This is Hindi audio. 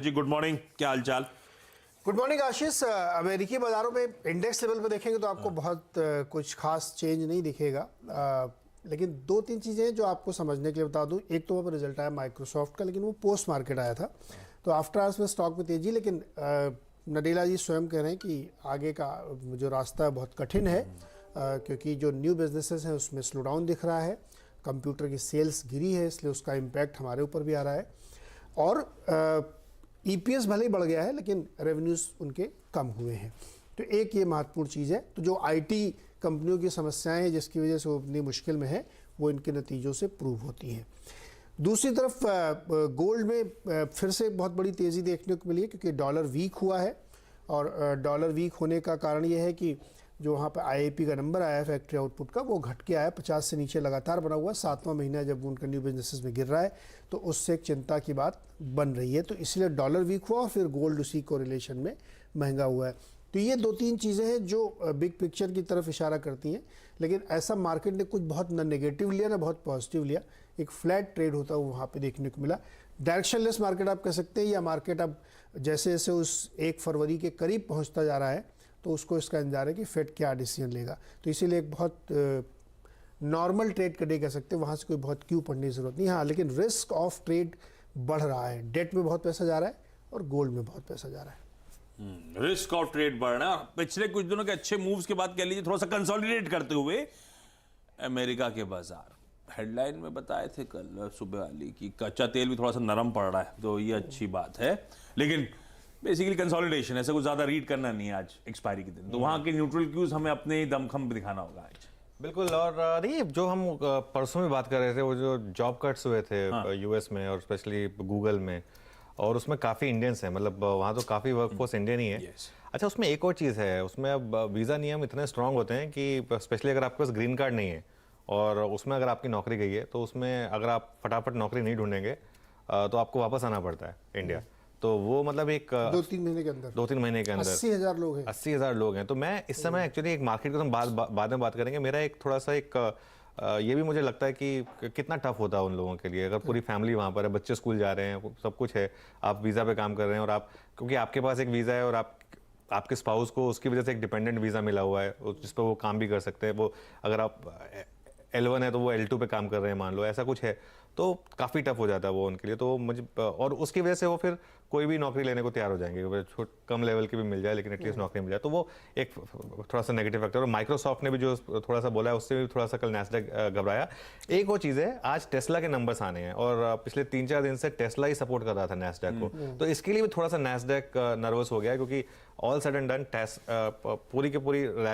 जी गुड मॉर्निंग, क्या हालचाल। गुड मॉर्निंग आशीष। अमेरिकी बाजारों में इंडेक्स लेवल पर देखेंगे तो आपको बहुत कुछ खास चेंज नहीं दिखेगा। लेकिन दो तीन चीज़ें हैं जो आपको समझने के लिए बता दूं। एक तो वहाँ पर रिजल्ट आया माइक्रोसॉफ्ट का, लेकिन वो पोस्ट मार्केट आया था, तो आफ्टर आवर्स में स्टॉक में तेजी। लेकिन नडेला जी स्वयं कह रहे हैं कि आगे का जो रास्ता है बहुत कठिन है, क्योंकि जो न्यू बिजनेसेस हैं उसमें स्लो डाउन दिख रहा है, कंप्यूटर की सेल्स गिरी है, इसलिए उसका इम्पैक्ट हमारे ऊपर भी आ रहा है। और ईपीएस भले ही बढ़ गया है लेकिन रेवेन्यूज उनके कम हुए हैं। तो एक ये महत्वपूर्ण चीज़ है। तो जो आईटी कंपनियों की समस्याएं हैं जिसकी वजह से वो इतनी मुश्किल में है, वो इनके नतीजों से प्रूव होती हैं। दूसरी तरफ गोल्ड में फिर से बहुत बड़ी तेज़ी देखने को मिली है, क्योंकि डॉलर वीक हुआ है। और डॉलर वीक होने का कारण ये है कि जो वहाँ पर आईआईपी का नंबर आया है फैक्ट्री आउटपुट का, वो घट के आया, 50 से नीचे लगातार बना हुआ। 7वां महीना जब उनका न्यू बिजनेसेस में गिर रहा है, तो उससे एक चिंता की बात बन रही है। तो इसलिए डॉलर वीक हुआ और फिर गोल्ड उसी को रिलेशन में महंगा हुआ है। तो ये दो तीन चीज़ें हैं जो बिग पिक्चर की तरफ इशारा करती हैं। लेकिन ऐसा मार्केट ने कुछ बहुत ना नेगेटिव लिया ना बहुत पॉजिटिव लिया, एक फ्लैट ट्रेड होता हुआ वहाँ पे देखने को मिला। डायरेक्शनलेस मार्केट आप कह सकते हैं, या मार्केट अब जैसे जैसे उस 1 फरवरी के करीब पहुँचता जा रहा है, तो उसको इसका इंतजार है कि फेड क्या डिसीजन लेगा। तो इसीलिए एक बहुत नॉर्मल ट्रेड का डे कह सकते हैं, वहाँ से कोई बहुत क्यों पढ़ने की जरूरत नहीं। हाँ, लेकिन रिस्क ऑफ ट्रेड बढ़ रहा है। डेट में बहुत पैसा जा रहा है और गोल्ड में बहुत पैसा जा रहा है। रिस्क ऑफ ट्रेड बढ़ रहा है। पिछले कुछ दिनों के अच्छे मूव्स के बाद कह लीजिए थोड़ा सा कंसोलिडेट करते हुए अमेरिका के बाजार, हेडलाइन में बताए थे कल सुबह वाली कि कच्चा तेल भी थोड़ा सा नरम पड़ रहा है, तो ये अच्छी बात है। लेकिन बेसिकली कंसोलिडेशन, ऐसा कुछ ज्यादा रीड करना नहीं है आज एक्सपायरी के दिन, तो वहां के न्यूट्रल क्यूज हमें अपने ही दमखम पे दिखाना होगा आज। बिल्कुल। और देखिए, जो हम परसों में बात कर रहे थे, वो जो जॉब कट्स हुए थे यूएस में और स्पेशली गूगल में, और उसमें काफ़ी इंडियंस हैं, मतलब वहाँ तो काफ़ी वर्कफोर्स इंडियन ही है। अच्छा, उसमें एक और चीज़ है, उसमें अब वीज़ा नियम इतने स्ट्रांग होते हैं कि स्पेशली अगर आपके पास ग्रीन कार्ड नहीं है और उसमें अगर आपकी नौकरी गई है, तो उसमें अगर आप फटाफट नौकरी नहीं ढूंढेंगे तो आपको वापस आना पड़ता है इंडिया। तो वो मतलब एक 2-3 महीने के अंदर 2-3 महीने के अंदर 80,000 लोग हैं। 80,000 लोग हैं। तो मैं इस समय एक्चुअली एक मार्केट को हम बाद में बात करेंगे। मेरा एक थोड़ा सा एक ये भी मुझे लगता है कि कितना टफ होता है उन लोगों के लिए, अगर पूरी फैमिली वहाँ पर है, बच्चे स्कूल जा रहे हैं, सब कुछ है, आप वीज़ा पे काम कर रहे हैं, और आप क्योंकि आपके पास एक वीज़ा है और आपके स्पाउस को उसकी वजह से एक डिपेंडेंट वीज़ा मिला हुआ है जिस पर वो काम भी कर सकते हैं। वो अगर आप L1 है तो वो L2 पे काम कर रहे हैं, मान लो ऐसा कुछ है, तो काफ़ी टफ हो जाता है वो उनके लिए। तो मुझे, और उसकी वजह से वो फिर कोई भी नौकरी लेने को तैयार हो जाएंगे, कम लेवल की भी मिल जाए लेकिन एटलीस्ट नौकरी मिल जाए। तो वो एक थोड़ा सा नेगेटिव फैक्टर। और माइक्रोसॉफ्ट ने भी जो थोड़ा सा बोला है, उससे भी थोड़ा सा कल नैस्डैक घबराया। एक और चीज़ है, आज टेस्ला के नंबर्स आने हैं और पिछले 3-4 दिन से टेस्ला ही सपोर्ट कर रहा था नैस्डैक को, तो इसके लिए भी थोड़ा सा नैस्डैक नर्वस हो गया है, क्योंकि ऑल सडन डन पूरी की पूरी रैली